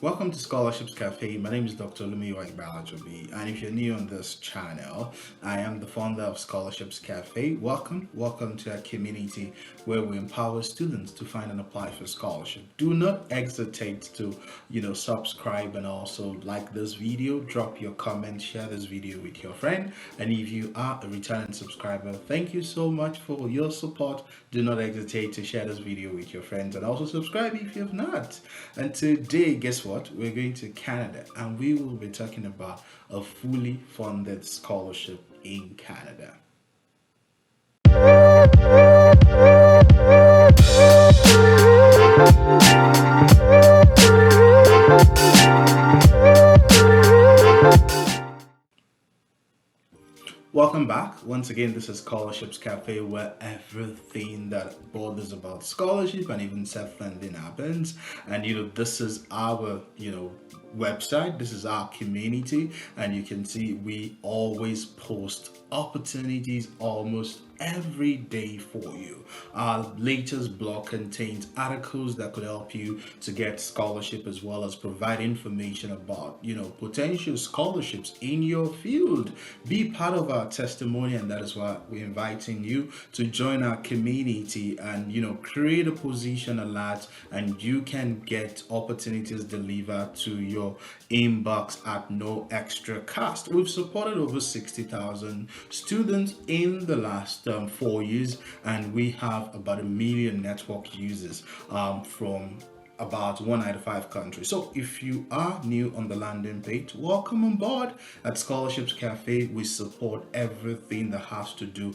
Welcome to Scholarships Cafe. My name is Dr. Lumiwa Balajobi, and if you're new on this channel, I am the founder of Scholarships Cafe. Welcome to our community where we empower students to find and apply for scholarship. Do not hesitate to, subscribe and also like this video. Drop your comment, share this video with your friend, and if you are a returning subscriber, thank you so much for your support. Do not hesitate to share this video with your friends and also subscribe if you have not. And today, guess what? We're going to Canada and we will be talking about a fully funded scholarship in Canada. Welcome back. Once again, this is Scholarships Cafe, where everything that bothers about scholarship and even self-funding happens. And this is our website. This is our community, and you can see we always post opportunities almost every day for you. Our latest blog contains articles that could help you to get scholarship, as well as provide information about potential scholarships in your field. Be part of our testimony, and that is why we're inviting you to join our community and create a position alert, and you can get opportunities delivered to your inbox at no extra cost. We've supported over 60,000 students in the last 4 years, and we have about 1 million network users from about 195 countries. So if you are new on the landing page, welcome on board. At Scholarships Cafe, we support everything that has to do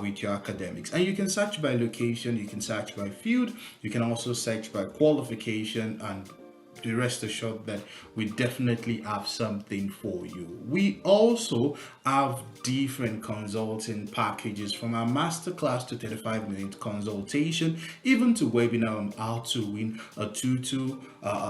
with your academics. And you can search by location, you can search by field, you can also search by qualification, and be rest assured that we definitely have something for you. We also have different consulting packages, from our masterclass to 35-minute consultation, even to webinar on how to win a tutu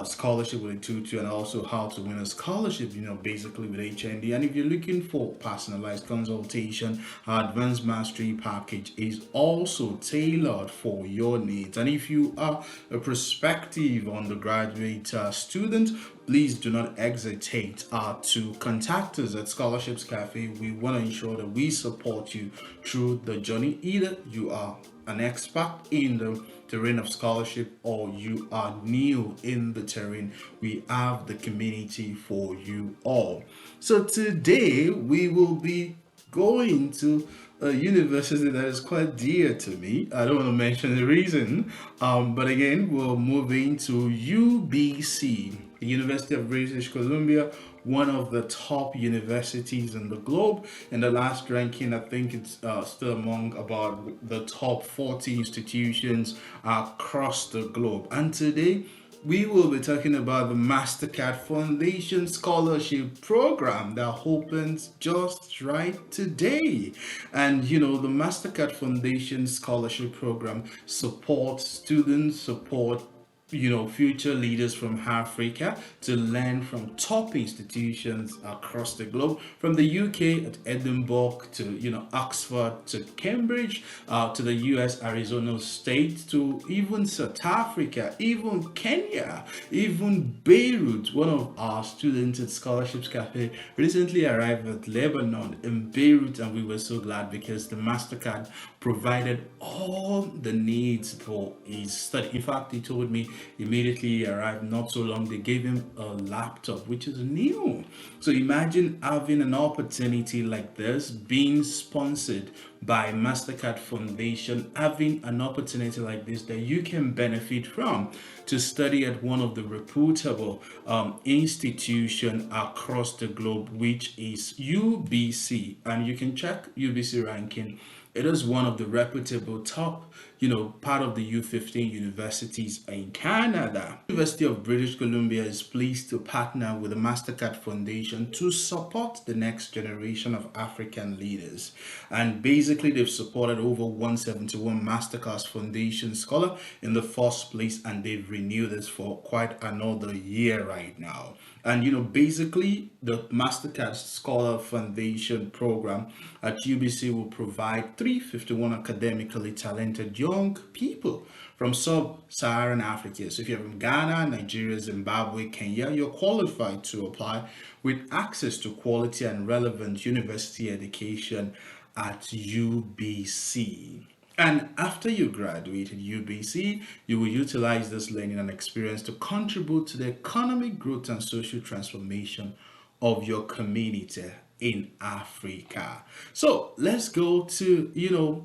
scholarship with a tutu, and also how to win a scholarship basically with HND. And if you're looking for personalized consultation, our advanced mastery package is also tailored for your needs. And if you are a prospective undergraduate student, please do not hesitate to contact us at Scholarships Cafe. We want to ensure that we support you through the journey. Either you are an expert in the terrain of scholarship or you are new in the terrain, we have the community for you all. So today we will be going to a university that is quite dear to me. I don't want to mention the reason, but again, we're moving to UBC, the University of British Columbia, one of the top universities in the globe. In the last ranking, I think it's still among about the top 40 institutions across the globe. And today, we will be talking about the Mastercard Foundation Scholarship Program that opens just right today. And the Mastercard Foundation Scholarship Program supports students, support future leaders from Africa to learn from top institutions across the globe, from the UK at Edinburgh to Oxford to Cambridge, to the US Arizona State, to even South Africa, even Kenya, even Beirut. One of our students at Scholarships Cafe recently arrived at Lebanon in Beirut, and we were so glad because the Mastercard provided all the needs for his study. In fact, he told me immediately he arrived, not so long, they gave him a laptop which is new. So imagine having an opportunity like this, being sponsored by Mastercard Foundation, having an opportunity like this that you can benefit from to study at one of the reputable institution across the globe, which is UBC. And you can check UBC ranking. It is one of the reputable top, part of the U15 universities in Canada. University of British Columbia is pleased to partner with the Mastercard Foundation to support the next generation of African leaders. And basically, they've supported over 171 Mastercard Foundation Scholar in the first place, and they've renewed this for quite another year right now. And basically, the Mastercard Scholar Foundation program at UBC will provide 351 academically talented young young people from sub-Saharan Africa. So if you're from Ghana, Nigeria, Zimbabwe, Kenya, you're qualified to apply with access to quality and relevant university education at UBC. And after you graduate at UBC, you will utilize this learning and experience to contribute to the economic growth and social transformation of your community in Africa. So let's go to,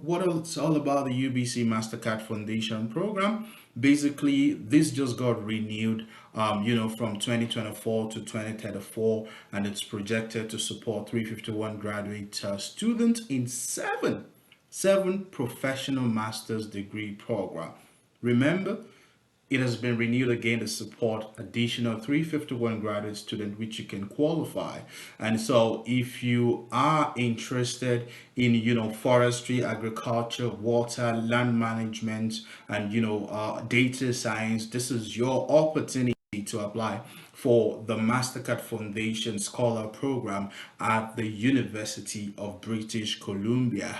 what it's all about, the UBC Mastercard Foundation Program. Basically, this just got renewed, from 2024 to 2034, and it's projected to support 351 graduate students in seven professional master's degree program. Remember, it has been renewed again to support additional 351 graduate students which you can qualify. And so if you are interested in forestry, agriculture, water, land management, and data science, this is your opportunity to apply for the Mastercard Foundation Scholar Program at the University of British Columbia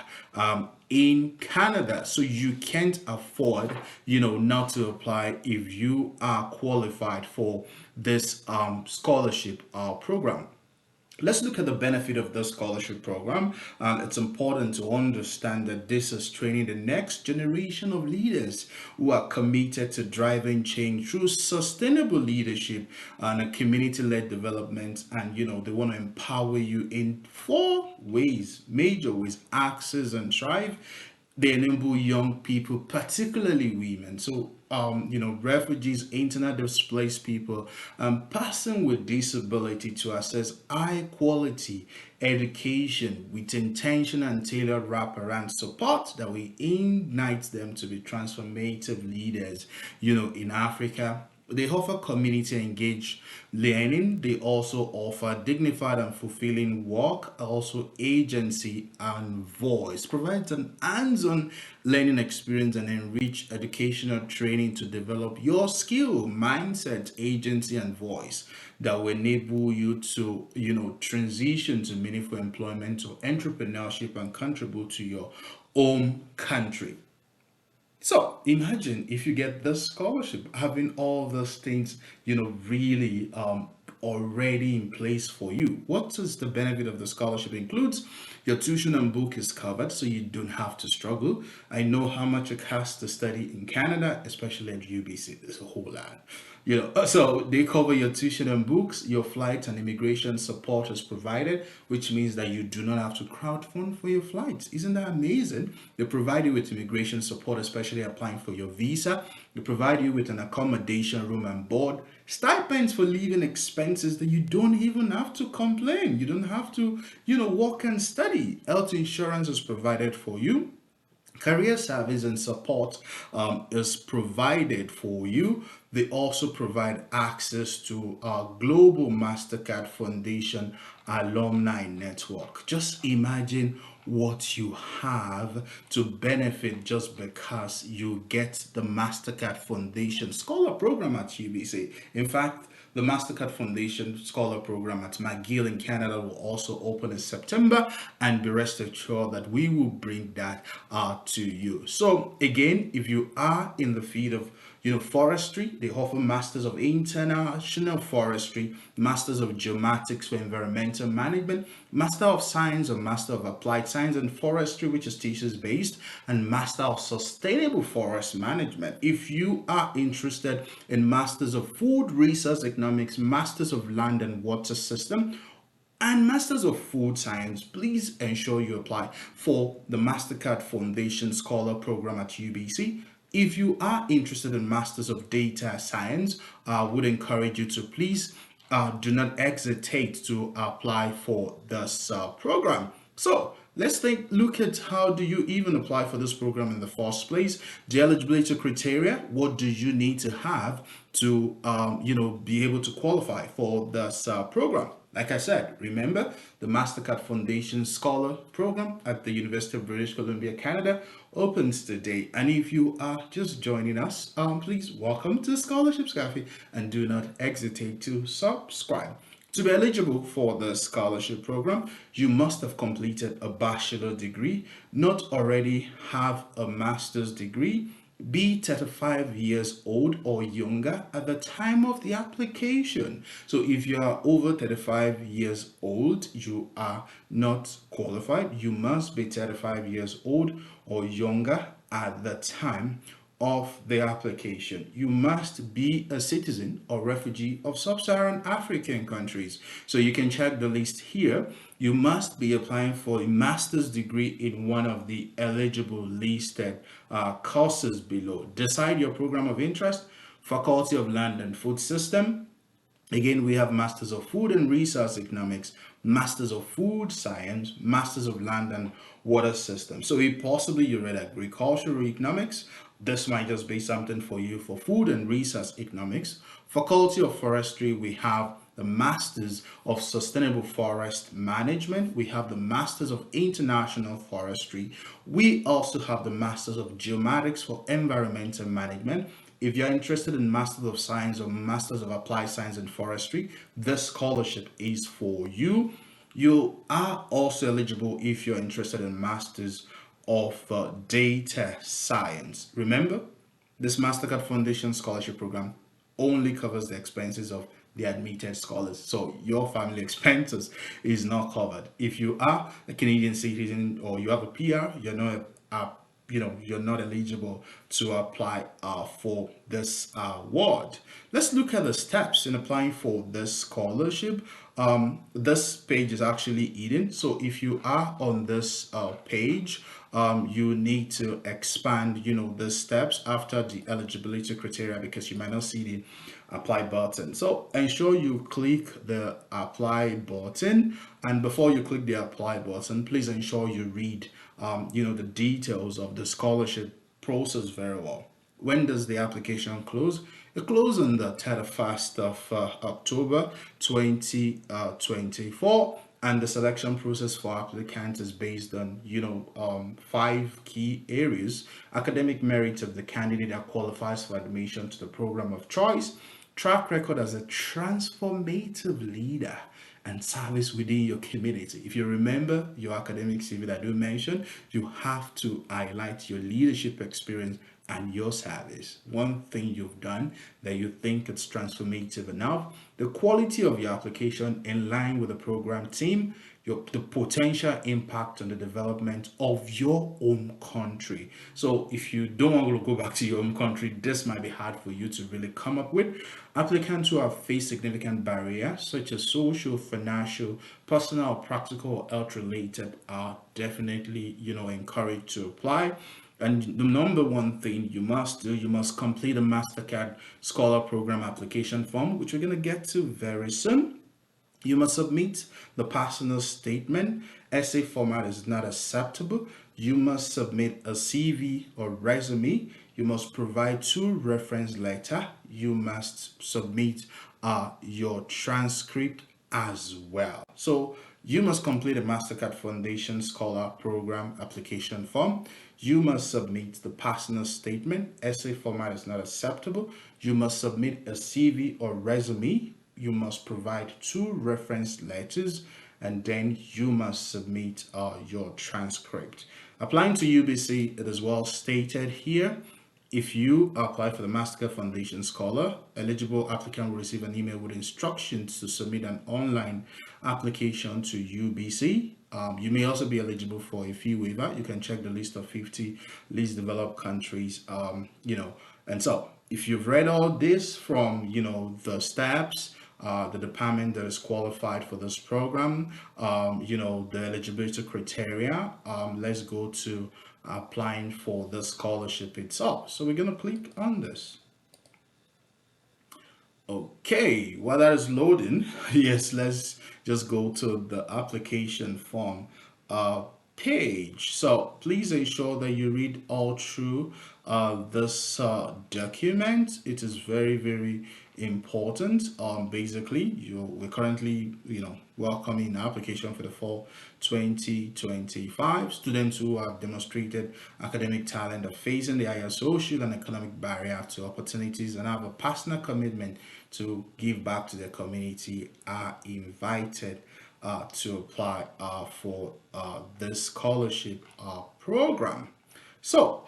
in Canada. So you can't afford, not to apply if you are qualified for this scholarship program. Let's look at the benefit of the scholarship program. It's important to understand that this is training the next generation of leaders who are committed to driving change through sustainable leadership and community-led development. And they want to empower you in four ways, major ways: access and thrive. They enable young people, particularly women. So, refugees, internet displaced people, person with disability, to access high quality education with intention and tailored wraparound support that will ignite them to be transformative leaders, in Africa. They offer community engaged learning. They also offer dignified and fulfilling work, also agency and voice. Provides an hands-on learning experience and enrich educational training to develop your skill, mindset, agency, and voice that will enable you to, transition to meaningful employment or entrepreneurship and contribute to your home country. So imagine if you get this scholarship, having all those things, really already in place for you. What is the benefit of the scholarship? Includes your tuition and book is covered, so you don't have to struggle. I know how much it costs to study in Canada, especially at UBC. There's a whole lot. So they cover your tuition and books, your flight and immigration support is provided, which means that you do not have to crowdfund for your flights. Isn't that amazing? They provide you with immigration support, especially applying for your visa. They provide you with an accommodation, room and board, stipends for living expenses that you don't even have to complain. You don't have to, work and study. Health insurance is provided for you. Career service and support is provided for you. They also provide access to our global Mastercard Foundation alumni network. Just imagine what you have to benefit just because you get the Mastercard Foundation Scholar Program at UBC. In fact, the Mastercard Foundation Scholar Program at McGill in Canada will also open in September, and be rest assured that we will bring that to you. So again, if you are in the field of forestry, they offer Masters of International Forestry, Masters of Geomatics for Environmental Management, Master of Science or Master of Applied Science and Forestry, which is thesis based, and Master of Sustainable Forest Management. If you are interested in Masters of Food Resource Economics, Masters of Land and Water System, and Masters of Food Science, please ensure you apply for the Mastercard Foundation Scholar Program at UBC. If you are interested in Masters of Data Science, I would encourage you to please do not hesitate to apply for this program. So let's look at how do you even apply for this program in the first place. The eligibility criteria: what do you need to have to be able to qualify for this program? Like I said, remember the Mastercard Foundation Scholar Program at the University of British Columbia, Canada opens today. And if you are just joining us, please welcome to Scholarships Cafe and do not hesitate to subscribe. To be eligible for the scholarship program, you must have completed a bachelor degree, not already have a master's degree, be 35 years old or younger at the time of the application. So if you are over 35 years old, you are not qualified. You must be 35 years old or younger at the time of the application. You must be a citizen or refugee of sub-Saharan African countries. So you can check the list here. You must be applying for a master's degree in one of the eligible listed courses below. Decide your program of interest, Faculty of Land and Food System. Again, we have Masters of Food and Resource Economics, Masters of Food Science, Masters of Land and Water Systems. So if possibly you read Agricultural Economics, this might just be something for you for Food and Resource Economics. Faculty of Forestry, we have the Masters of Sustainable Forest Management. We have the Masters of International Forestry. We also have the Masters of Geomatics for Environmental Management. If you're interested in Masters of Science or Masters of Applied Science and Forestry, this scholarship is for you. You are also eligible if you're interested in Masters of Data Science. Remember, this Mastercard Foundation Scholarship Program only covers the expenses of the admitted scholars. So your family expenses is not covered. If you are a Canadian citizen or you have a PR, you're not you're not eligible to apply for this award. Let's look at the steps in applying for this scholarship. This page is actually hidden, so if you are on this page, you need to expand the steps after the eligibility criteria, because you might not see the apply button. So ensure you click the apply button, and before you click the apply button, please ensure you read the details of the scholarship process very well. When does the application close? It closes on the 31st of October 2024, and the selection process for applicants is based on 5 key areas: academic merit of the candidate that qualifies for admission to the program of choice, track record as a transformative leader, and service within your community. If you remember your academic CV that I do mention, you have to highlight your leadership experience and your service. One thing you've done that you think it's transformative enough, the quality of your application in line with the program team, the potential impact on the development of your home country. So if you don't want to go back to your home country, this might be hard for you to really come up with. Applicants who have faced significant barriers such as social, financial, personal, practical, or health related are definitely encouraged to apply. And the number one thing you must do, you must complete a Mastercard Scholar Program application form, which we're going to get to very soon. You must submit the personal statement. Essay format is not acceptable. You must submit a CV or resume. You must provide 2 reference letters. You must submit your transcript as well. So you must complete a Mastercard Foundation Scholar Program application form. You must submit the personal statement. Essay format is not acceptable. You must submit a CV or resume. You must provide 2 reference letters, and then you must submit your transcript. Applying to UBC, it is well stated here. If you apply for the Mastercard Foundation Scholar, eligible applicant will receive an email with instructions to submit an online application to UBC. You may also be eligible for a fee waiver. You can check the list of 50 least developed countries, and so if you've read all this from, the steps, the department that is qualified for this program, the eligibility criteria, let's go to applying for the scholarship itself. So we're going to click on this. Okay, while that is loading, yes, let's just go to the application form page. So please ensure that you read all through this document. It is very, very important. Basically, we're currently, welcoming application for the fall 2025. Students who have demonstrated academic talent are facing the higher social and economic barrier to opportunities and have a personal commitment to give back to their community are invited to apply for this scholarship program. So,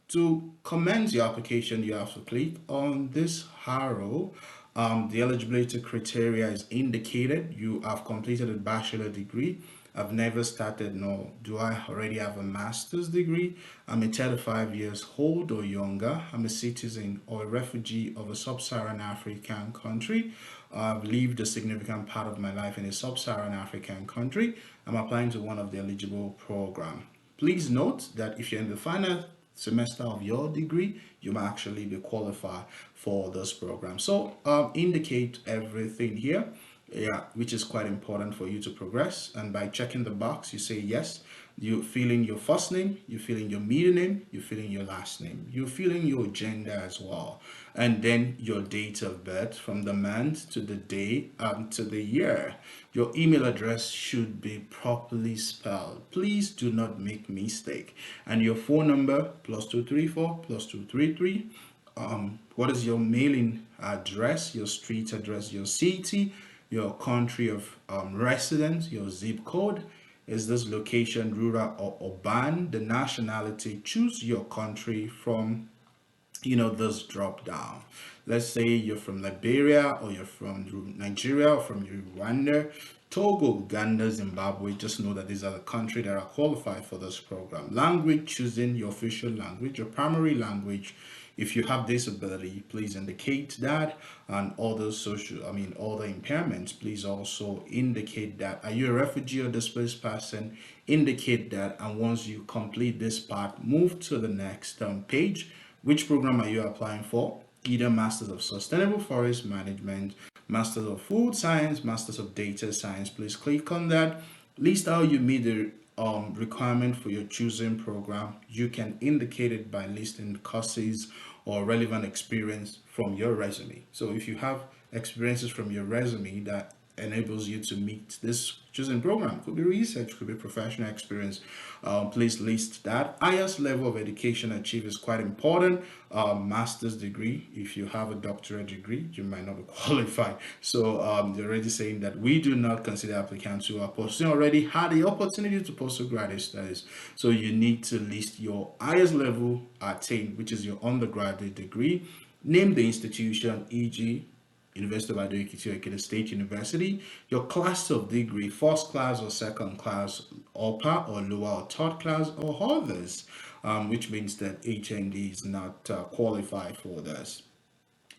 to commence your application, you have to click on this arrow. The eligibility criteria is indicated. You have completed a bachelor degree. I've never started, nor do I already have a master's degree. I'm a 35 years old or younger. I'm a citizen or a refugee of a sub-Saharan African country. I've lived a significant part of my life in a sub-Saharan African country. I'm applying to one of the eligible program. Please note that if you're in the final semester of your degree, you might actually be qualified for this program. So indicate everything here, yeah, which is quite important for you to progress. And by checking the box, you say yes. You fill in your first name, you fill in your middle name, you fill in your last name, you fill in your gender as well, and then your date of birth from the month to the day to the year. Your email address should be properly spelled. Please do not make mistake. And your phone number +234 +233. What is your mailing address, your street address, your city, your country of residence, your zip code? Is this location rural or urban? The nationality, choose your country from this drop down. Let's say you're from Liberia, or you're from Nigeria, or from Rwanda, Togo, Uganda, Zimbabwe. Just know that these are the countries that are qualified for this program. Language, choosing your official language, your primary language. If you have disability, please indicate that. And other other impairments, please also indicate that. Are you a refugee or displaced person? Indicate that. And once you complete this part, move to the next page. Which program are you applying for? Either Masters of Sustainable Forest Management, Masters of Food Science, Masters of Data Science. Please click on that. List how you meet the requirement for your choosing program. You can indicate it by listing courses or relevant experience from your resume. So if you have experiences from your resume that enables you to meet this choosing program, could be research, could be professional experience, please list that. Highest level of education achieved is quite important. Master's degree. If you have a doctorate degree, you might not be qualified. So they're already saying that we do not consider applicants who are pursuing already had the opportunity to pursue graduate studies. So you need to list your highest level attained, which is your undergraduate degree. Name the institution, e.g. University of Ado-Ekiti or Ekiti State University, your class of degree, first class or second class, upper or lower or third class, or others, which means that HND is not qualified for this.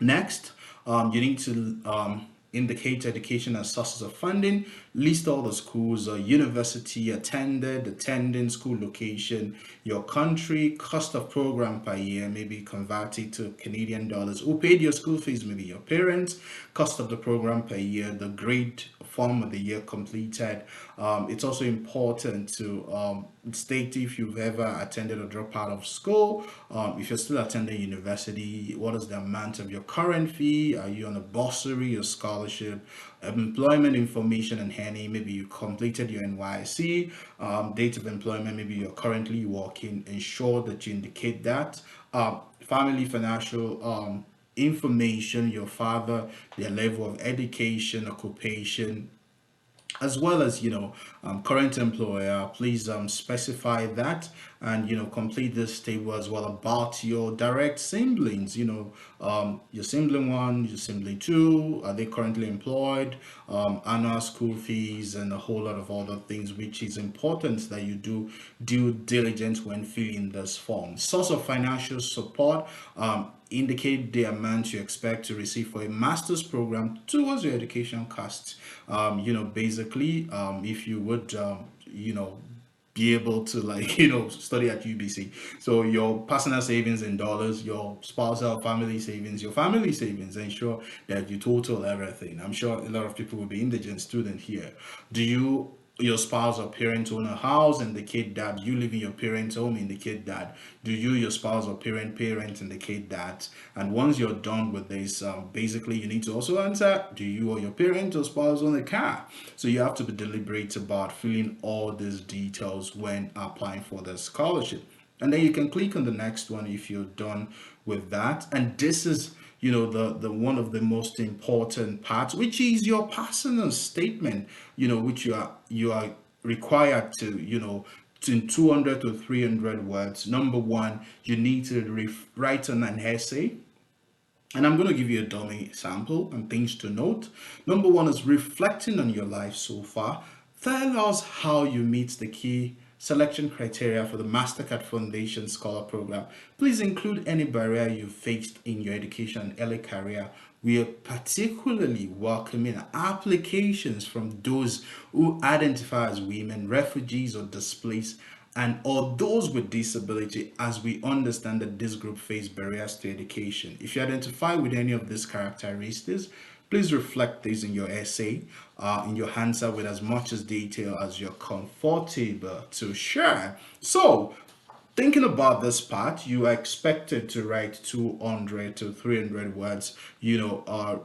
Next, you need to indicate education and sources of funding, list all the schools or university attended, attending school location, your country, cost of program per year, maybe convert it to Canadian dollars. Who paid your school fees? Maybe your parents. Cost of the program per year, the grade form of the year completed. It's also important to state if you've ever attended or dropped out of school. If you're still attending university, what is the amount of your current fee? Are you on a bursary or scholarship? Employment information and any, maybe you completed your NYC, date of employment, maybe you're currently working. Ensure that you indicate that. Family financial information, your father, their level of education, occupation, as well as current employer. Please specify that, and complete this table as well about your direct siblings. Your sibling one, your sibling two, are they currently employed, annual school fees, and a whole lot of other things, which is important that you do due diligence when filling this form. Source of financial support, indicate the amount you expect to receive for a master's program towards your education costs. Basically, if you would, be able to study at UBC. So your personal savings in dollars, your spousal family savings, your family savings, ensure that you total everything. I'm sure a lot of people will be indigent student here. Do you your spouse or parent own a house indicate that. You live in your parents' home indicate that. Do you, your spouse or parent indicate that? And once you're done with this, basically you need to also answer, do you or your parent or spouse own a car? So you have to be deliberate about filling all these details when applying for the scholarship. And then you can click on the next one if you're done with that. And this is, the one of the most important parts, which is your personal statement, which you are required to, in 200 to 300 words. Number one, you need to write on an essay. And I'm going to give you a dummy sample and things to note. Number one is reflecting on your life so far. Tell us how you meet the key selection criteria for the Mastercard Foundation Scholar Program. Please include any barrier you faced in your education and early career. We are particularly welcoming applications from those who identify as women, refugees, or displaced, and or those with disability, as we understand that this group face barriers to education. If you identify with any of these characteristics, please reflect this in your essay, in your answer, with as much as detail as you're comfortable to share. So thinking about this part, you are expected to write 200 to 300 words,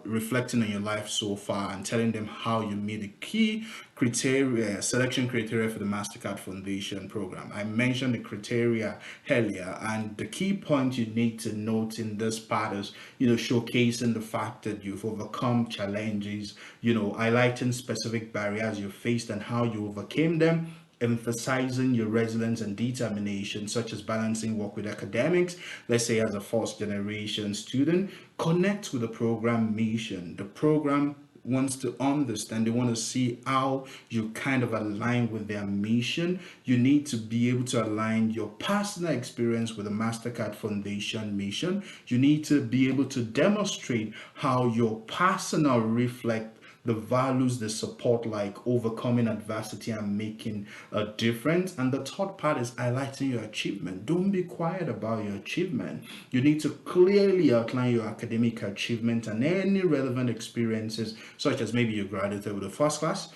reflecting on your life so far and telling them how you meet the key criteria, selection criteria for the Mastercard Foundation program. I mentioned the criteria earlier, and the key point you need to note in this part is, showcasing the fact that you've overcome challenges, highlighting specific barriers you faced and how you overcame them, emphasizing your resilience and determination, such as balancing work with academics. Let's say as a first generation student, connect with the program mission. The program wants to understand, they want to see how you kind of align with their mission. You need to be able to align your personal experience with the Mastercard Foundation mission. You need to be able to demonstrate how your personal reflect the values they support, like overcoming adversity and making a difference. And the third part is highlighting your achievement. Don't be quiet about your achievement. You need to clearly outline your academic achievement and any relevant experiences, such as maybe you graduated with a first class.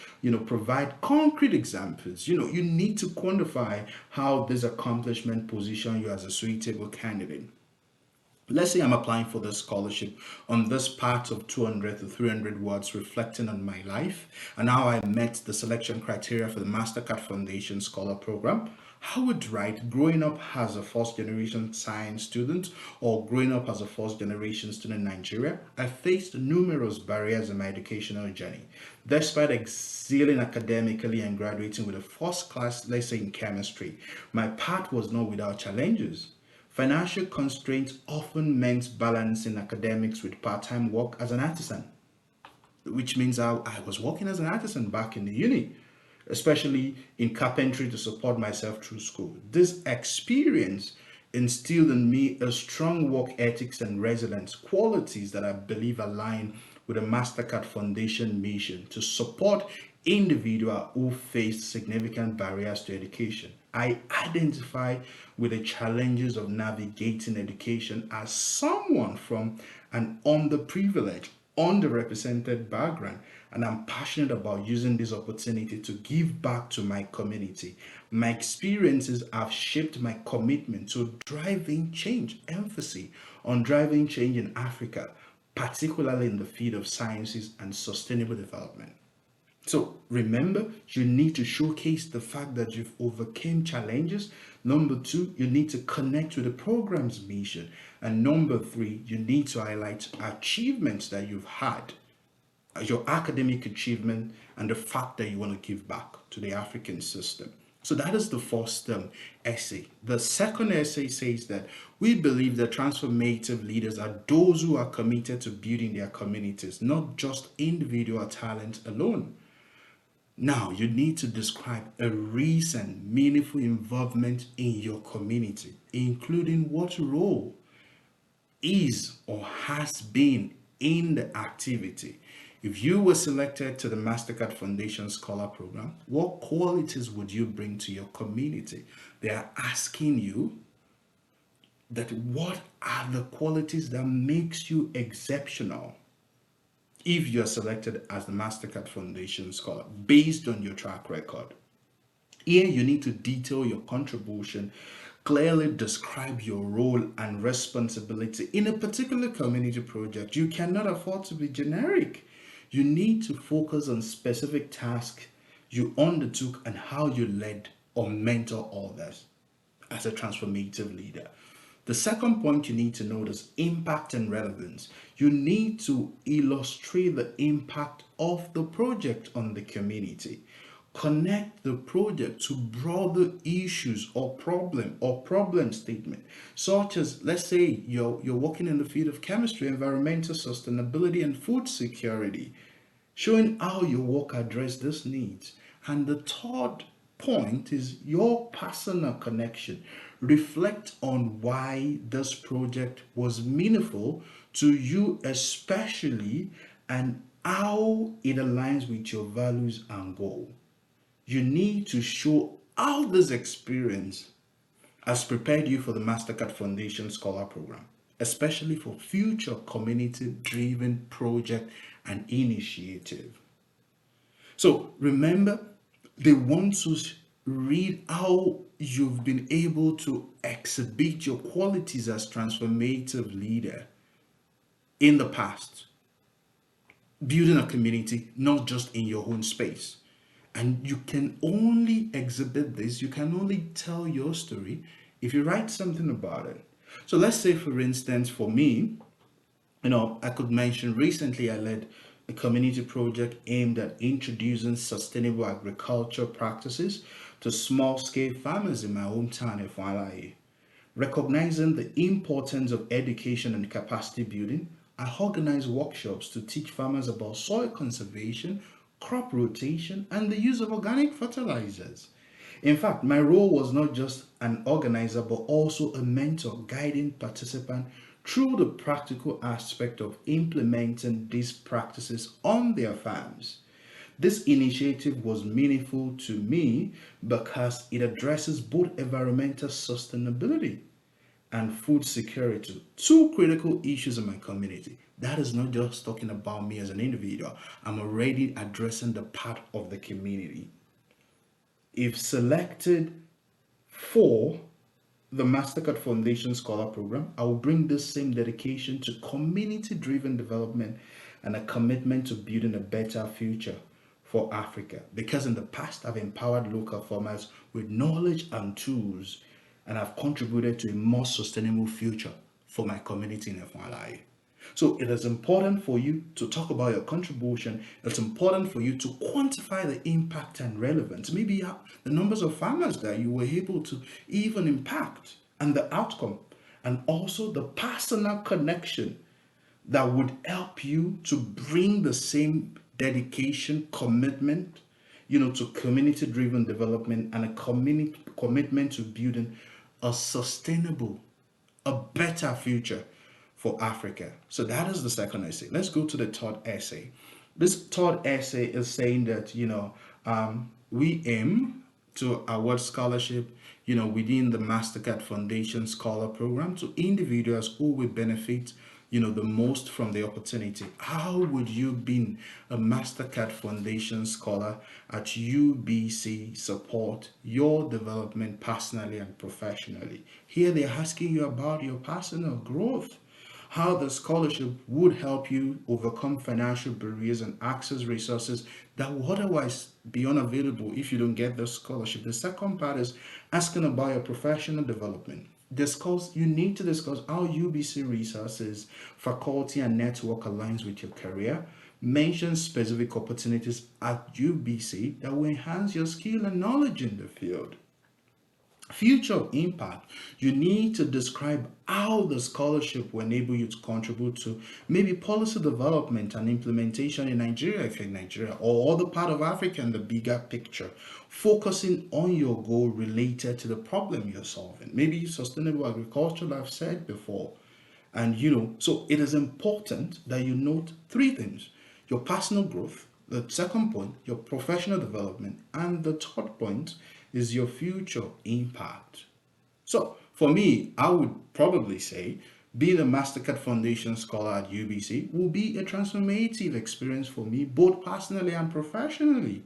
Provide concrete examples. You need to quantify how this accomplishment position you as a suitable candidate. Let's say I'm applying for this scholarship. On this part of 200 to 300 words reflecting on my life and how I met the selection criteria for the Mastercard Foundation Scholar Program, I would write, growing up as a first generation science student or growing up as a first generation student in Nigeria, I faced numerous barriers in my educational journey. Despite excelling academically and graduating with a first class, let's say in chemistry, my path was not without challenges. Financial constraints often meant balancing academics with part-time work as an artisan, which means I was working as an artisan back in the uni, especially in carpentry to support myself through school. This experience instilled in me a strong work ethics and resilience, qualities that I believe align with the Mastercard Foundation mission to support individuals who face significant barriers to education. I identify with the challenges of navigating education as someone from an underprivileged, underrepresented background, and I'm passionate about using this opportunity to give back to my community. My experiences have shaped my commitment to driving change, emphasis on driving change in Africa, particularly in the field of sciences and sustainable development. So remember, you need to showcase the fact that you've overcome challenges. Number two, you need to connect with the program's mission. And number three, you need to highlight achievements that you've had, your academic achievement, and the fact that you want to give back to the African system. So that is the first essay. The second essay says that we believe that transformative leaders are those who are committed to building their communities, not just individual talent alone. Now, you need to describe a recent meaningful involvement in your community, including what role is or has been in the activity. If you were selected to the Mastercard Foundation Scholar Program, what qualities would you bring to your community? They are asking you that what are the qualities that makes you exceptional if you are selected as the Mastercard Foundation Scholar based on your track record. Here, you need to detail your contribution, clearly describe your role and responsibility in a particular community project. You cannot afford to be generic. You need to focus on specific tasks you undertook and how you led or mentor others as a transformative leader. The second point you need to note is impact and relevance. You need to illustrate the impact of the project on the community. Connect the project to broader issues or problem statement, such as, let's say you're working in the field of chemistry, environmental sustainability, and food security, showing how your work address these needs. And the third point is your personal connection. Reflect on why this project was meaningful to you, especially, and how it aligns with your values and goal. You need to show how this experience has prepared you for the Mastercard Foundation Scholar Program, especially for future community-driven project and initiative. So remember, they want to read how you've been able to exhibit your qualities as transformative leader in the past, building a community, not just in your own space. And you can only exhibit this, you can only tell your story if you write something about it. So let's say, for instance, for me, I could mention recently I led a community project aimed at introducing sustainable agriculture practices to small scale farmers in my hometown of Walaye. Recognizing the importance of education and capacity building, I organized workshops to teach farmers about soil conservation, crop rotation, and the use of organic fertilizers. In fact, my role was not just an organizer but also a mentor, guiding participants through the practical aspect of implementing these practices on their farms. This initiative was meaningful to me because it addresses both environmental sustainability and food security, two critical issues in my community. That is not just talking about me as an individual. I'm already addressing the part of the community. If selected for the Mastercard Foundation Scholar Program, I will bring this same dedication to community driven development and a commitment to building a better future for Africa. Because in the past, I've empowered local farmers with knowledge and tools, and I've contributed to a more sustainable future for my community in FYI. So it is important for you to talk about your contribution. It's important for you to quantify the impact and relevance. Maybe the numbers of farmers that you were able to even impact and the outcome, and also the personal connection that would help you to bring the same dedication, commitment, to community-driven development and a commitment to building a sustainable, a better future for Africa. So that is the second essay. Let's go to the third essay. This third essay is saying that, we aim to award scholarship, within the Mastercard Foundation Scholar Program to individuals who will benefit, the most from the opportunity. How would you, being a Mastercard Foundation Scholar at UBC, support your development personally and professionally? Here they're asking you about your personal growth, how the scholarship would help you overcome financial barriers and access resources that would otherwise be unavailable if you don't get the scholarship. The second part is asking about your professional development. You need to discuss how UBC resources, faculty, and network aligns with your career. Mention specific opportunities at UBC that will enhance your skill and knowledge in the field. Future impact, you need to describe how the scholarship will enable you to contribute to maybe policy development and implementation in Nigeria, if you're in Nigeria, or other part of Africa in the bigger picture, focusing on your goal related to the problem you're solving. Maybe sustainable agriculture, like I've said before. And so it is important that you note three things: your personal growth, the second point, your professional development, and the third point is your future impact. So for me, I would probably say Being a Mastercard Foundation Scholar at UBC will be a transformative experience for me, both personally and professionally.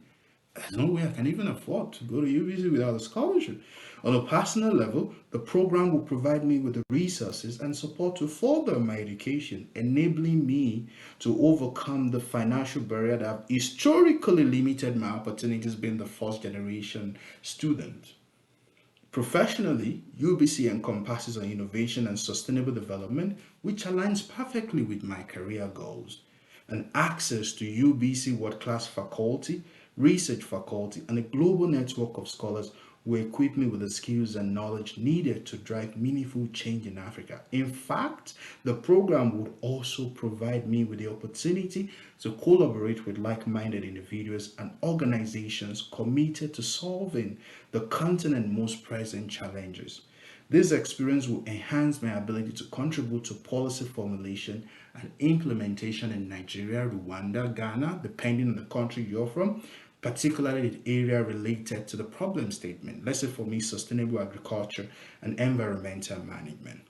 There's no way I can even afford to go to UBC without a scholarship. On a personal level, the program will provide me with the resources and support to further my education, enabling me to overcome the financial barrier that have historically limited my opportunities being the first generation student. Professionally, UBC encompasses on innovation and sustainable development, which aligns perfectly with my career goals. And access to UBC world class faculty, research faculty, and a global network of scholars will equip me with the skills and knowledge needed to drive meaningful change in Africa. In fact, the program would also provide me with the opportunity to collaborate with like minded individuals and organizations committed to solving the continent's most present challenges. This experience will enhance my ability to contribute to policy formulation and implementation in Nigeria, Rwanda, Ghana, depending on the country you're from, particularly the area related to the problem statement. Let's say for me, sustainable agriculture and environmental management.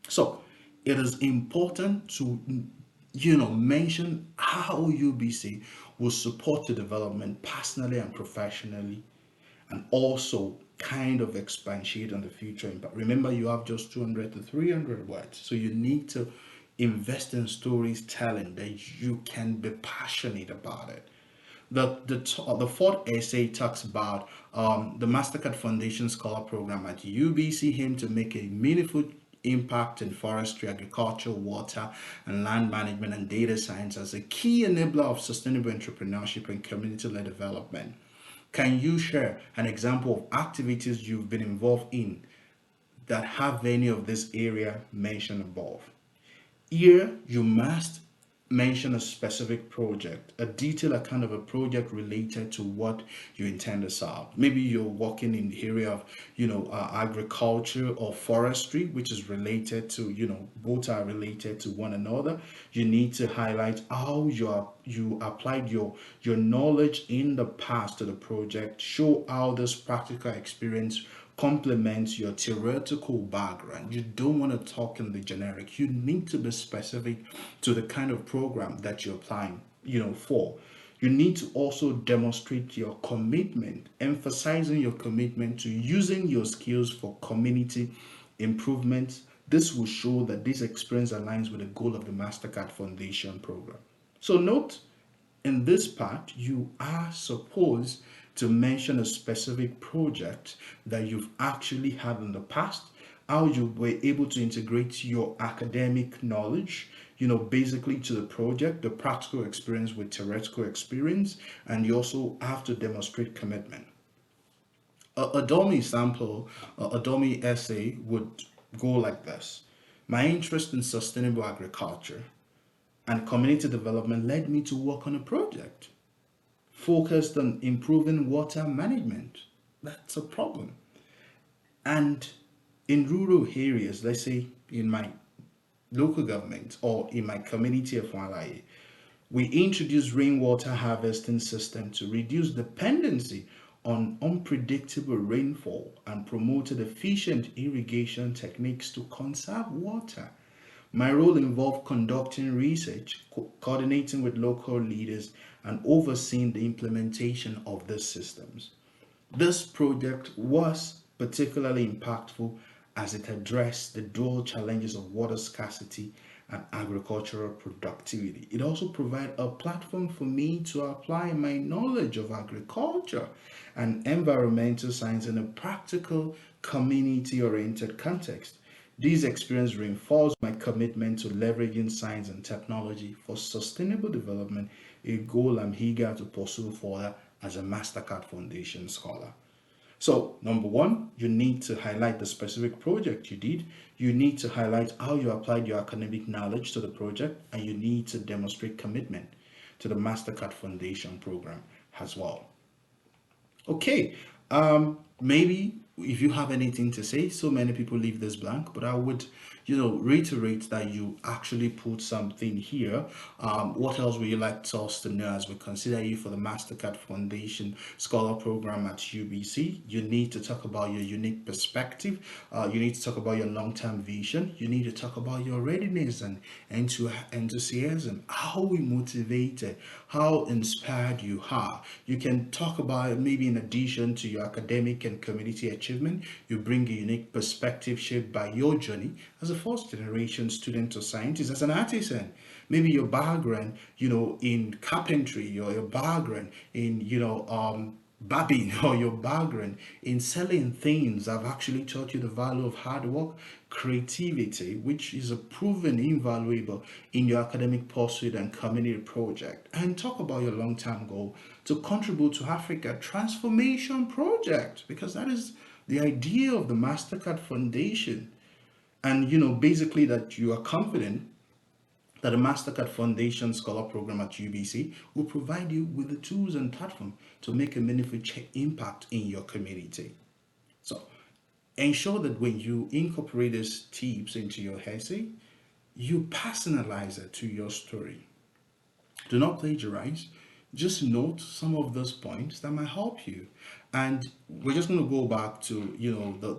So it is important to mention how UBC will support your development personally and professionally, and also kind of expatiate on the future impact. Remember, you have just 200 to 300 words, so you need to invest in stories telling that you can be passionate about it. The fourth essay talks about the Mastercard Foundation Scholar Program at UBC aim to make a meaningful impact in forestry, agriculture, water, and land management and data science as a key enabler of sustainable entrepreneurship and community-led development. Can you share an example of activities you've been involved in that have any of this area mentioned above? Here, you must mention a specific project, a detailed account of a project related to what you intend to solve. Maybe you're working in the area of, agriculture or forestry, which is related to, both are related to one another. You need to highlight how you applied your knowledge in the past to the project. Show how this practical experience complements your theoretical background. You don't want to talk in the generic. You need to be specific to the kind of program that you're applying, for. You need to also demonstrate your commitment, emphasizing your commitment to using your skills for community improvement. This will show that this experience aligns with the goal of the Mastercard Foundation program. So note, in this part, you are supposed to mention a specific project that you've actually had in the past, how you were able to integrate your academic knowledge, basically to the project, the practical experience with theoretical experience, and you also have to demonstrate commitment. A dummy sample, a dummy essay would go like this. My interest in sustainable agriculture and community development led me to work on a project focused on improving water management. That's a problem. And in rural areas, let's say in my local government or in my community of Walaye, we introduced rainwater harvesting system to reduce dependency on unpredictable rainfall and promoted efficient irrigation techniques to conserve water. My role involved conducting research, coordinating with local leaders, and overseeing the implementation of these systems. This project was particularly impactful as it addressed the dual challenges of water scarcity and agricultural productivity. It also provided a platform for me to apply my knowledge of agriculture and environmental science in a practical, community oriented context. These experiences reinforce my commitment to leveraging science and technology for sustainable development, a goal I'm eager to pursue further as a Mastercard Foundation scholar. So, number one, you need to highlight the specific project you did. You need to highlight how you applied your academic knowledge to the project, and you need to demonstrate commitment to the Mastercard Foundation program as well. Okay, maybe if you have anything to say, so many people leave this blank, but I would, reiterate that you actually put something here. What else would you like us to know as we consider you for the Mastercard Foundation Scholar Program at UBC? You need to talk about your unique perspective. You need to talk about your long-term vision. You need to talk about your readiness and enthusiasm, how we motivated, how inspired you are. You can talk about maybe in addition to your academic and community achievement, you bring a unique perspective shaped by your journey as a first generation student or scientist, as an artisan. Maybe your background, in carpentry, or your background in, babbing, or your background in selling things have actually taught you the value of hard work, creativity, which is a proven invaluable in your academic pursuit and community project. And talk about your long-term goal to contribute to Africa transformation project, because that is the idea of the Mastercard Foundation. And basically that you are confident that the Mastercard Foundation Scholar Program at UBC will provide you with the tools and platform to make a meaningful impact in your community. So ensure that when you incorporate these tips into your essay, you personalize it to your story. Do not plagiarize. Just note some of those points that might help you. And we're just going to go back to,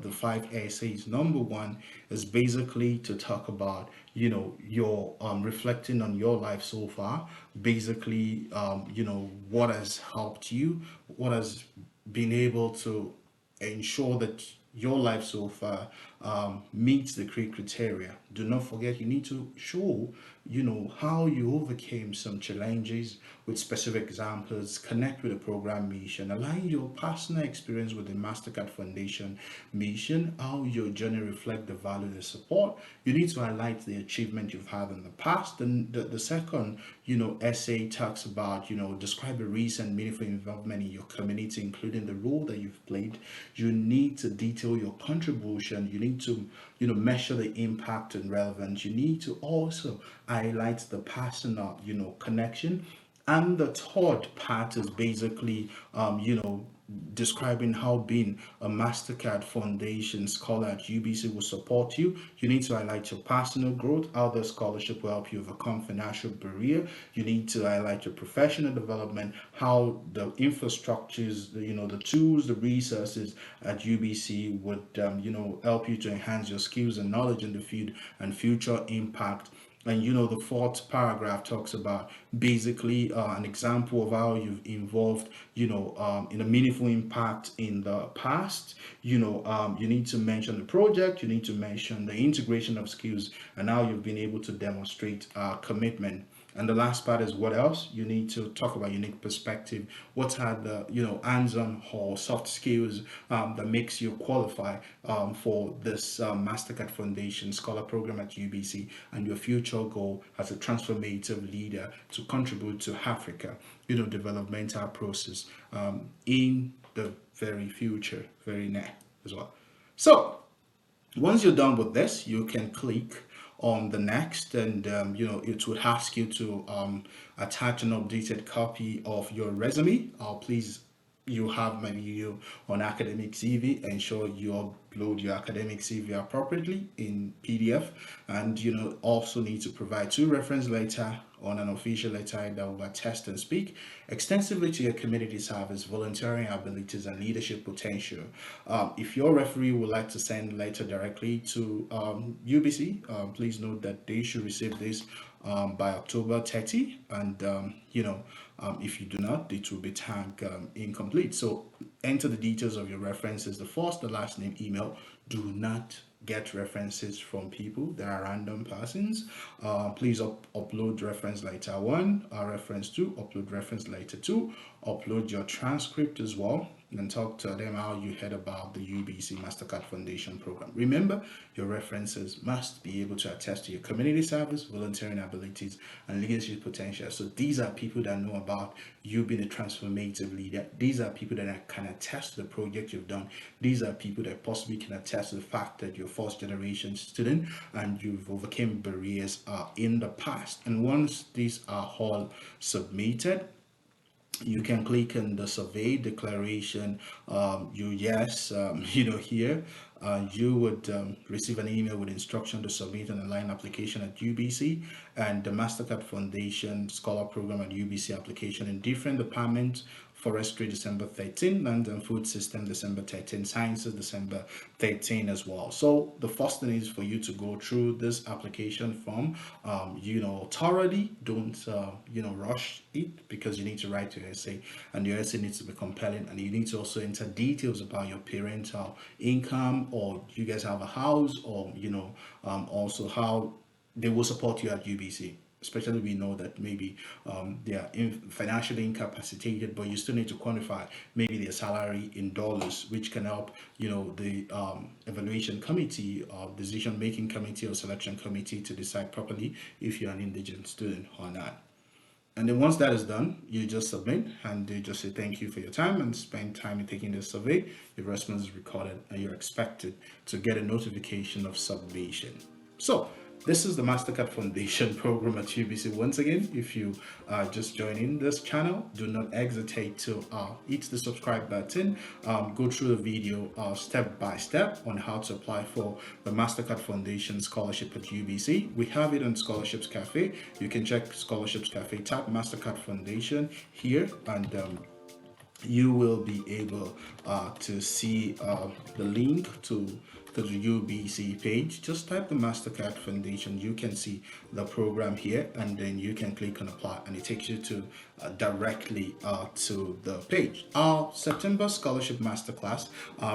the five essays. Number one is basically to talk about, your reflecting on your life so far. Basically, what has helped you, what has been able to ensure that your life so far meets the criteria. Do not forget, you need to show, how you overcame some challenges with specific examples, connect with the program mission, align your personal experience with the Mastercard Foundation mission, how your journey reflect the value they support. You need to highlight the achievement you've had in the past. And the second, essay talks about, describe a recent meaningful involvement in your community, including the role that you've played. You need to detail your contribution. You need to, measure the impact and relevance. You need to also highlight the personal, connection. And the third part is basically, describing how being a Mastercard Foundation Scholar at UBC will support you. You need to highlight your personal growth, how the scholarship will help you overcome financial barrier. You need to highlight your professional development, how the infrastructures, the tools, the resources at UBC would, help you to enhance your skills and knowledge in the field and future impact. And the fourth paragraph talks about basically an example of how you've involved, in a meaningful impact in the past. You need to mention the project, you need to mention the integration of skills, and how you've been able to demonstrate commitment. And the last part is what else? You need to talk about unique perspective. What are the hands-on or soft skills that makes you qualify for this Mastercard Foundation Scholar Program at UBC, and your future goal as a transformative leader to contribute to Africa, developmental process in the very future, very near as well. So once you're done with this, you can click on the next, and it will ask you to attach an updated copy of your resume. Please, you have my video on academic CV. Ensure you upload your academic CV appropriately in PDF, and also need to provide 2 reference letter on an official letter that will attest and speak extensively to your community service, volunteering abilities, and leadership potential. If your referee would like to send a letter directly to UBC, please note that they should receive this by October 30, and if you do not, it will be tagged incomplete. So enter the details of your references, the first, the last name, email. Do not get references from people that are random persons. Please upload reference letter 1, reference 2, upload reference letter 2, upload your transcript as well, and talk to them how you heard about the UBC Mastercard Foundation Program. Remember, your references must be able to attest to your community service, volunteering abilities, and leadership potential. So these are people that know about you being a transformative leader. These are people that can attest to the project you've done. These are people that possibly can attest to the fact that you're first generation student and you've overcome barriers in the past. And once these are all submitted, You can click on the survey declaration. Here you would receive an email with instruction to submit an online application at UBC, and the Mastercard Foundation Scholar Program at UBC application in different departments: forestry December 13, land and food system December 13, sciences December 13 as well. So the first thing is for you to go through this application form, thoroughly. Don't rush it, because you need to write your essay, and your essay needs to be compelling, and you need to also enter details about your parental income, or you guys have a house, or also how they will support you at UBC. Especially, we know that maybe they are financially incapacitated, but you still need to quantify maybe their salary in dollars, which can help the evaluation committee, or decision making committee, or selection committee to decide properly if you're an indigent student or not. And then once that is done, you just submit, and they just say thank you for your time and spend time in taking the survey. Your response is recorded, and you're expected to get a notification of submission. So this is the Mastercard Foundation program at UBC. Once again, if you are just joining this channel, do not hesitate to hit the subscribe button. Go through the video step by step on how to apply for the Mastercard Foundation Scholarship at UBC. We have it on Scholarships Cafe. You can check Scholarships Cafe, tap Mastercard Foundation here, and you will be able to see the link to the UBC page. Just type the Mastercard Foundation. You can see the program here, and then you can click on apply, and it takes you to directly to the page. Our September Scholarship Masterclass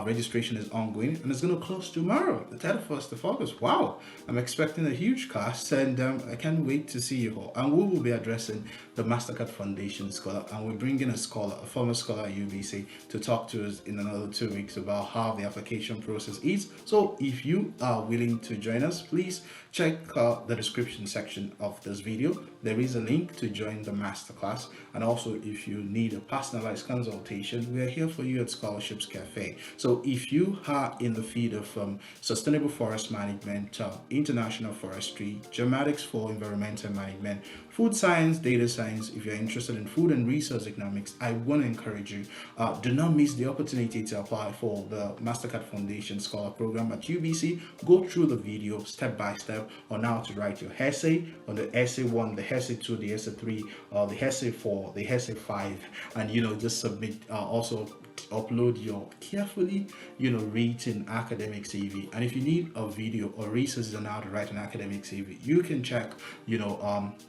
registration is ongoing, and it's going to close tomorrow, the 31st of August. Wow, I'm expecting a huge class, and I can't wait to see you all. And we will be addressing the Mastercard Foundation Scholar, and we're bringing a former scholar at UBC, to talk to us in another 2 weeks about how the application process is. So if you are willing to join us, please check the description section of this video. There is a link to join the masterclass, and also if you need a personalized consultation, we are here for you at Scholarships Cafe. So if you are in the field of sustainable forest management, international forestry, geomatics for environmental management, food science, data science, if you're interested in food and resource economics, I want to encourage you, do not miss the opportunity to apply for the Mastercard Foundation Scholar Program at UBC. Go through the video step by step on how to write your essay, on the essay 1, the essay 2, the essay 3, the essay 4, the essay 5, and just submit. Also upload your carefully written academic CV. And if you need a video or resources on how to write an academic CV, you can check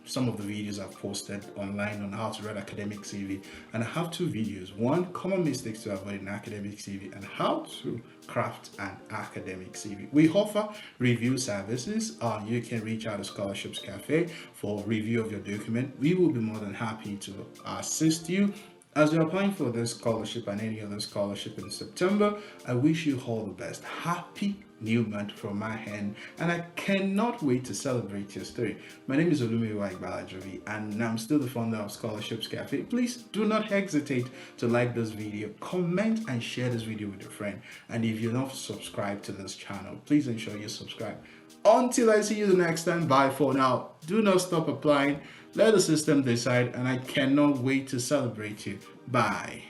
some of the videos I've posted online on how to write academic CV. And I have 2 videos: one, common mistakes to avoid in academic CV, and how to craft an academic CV. We offer review services. You can reach out to Scholarships Cafe for review of your document. We will be more than happy to assist you as you're applying for this scholarship and any other scholarship in September. I wish you all the best. Happy new month from my hand, and I cannot wait to celebrate your story. My name is Olumiwa Igbalajovi, and I'm still the founder of Scholarships Cafe. Please do not hesitate to like this video, comment, and share this video with your friend. And if you're not subscribed to this channel, please ensure you subscribe. Until I see you the next time, bye for now. Do not stop applying. Let the system decide, and I cannot wait to celebrate you. Bye.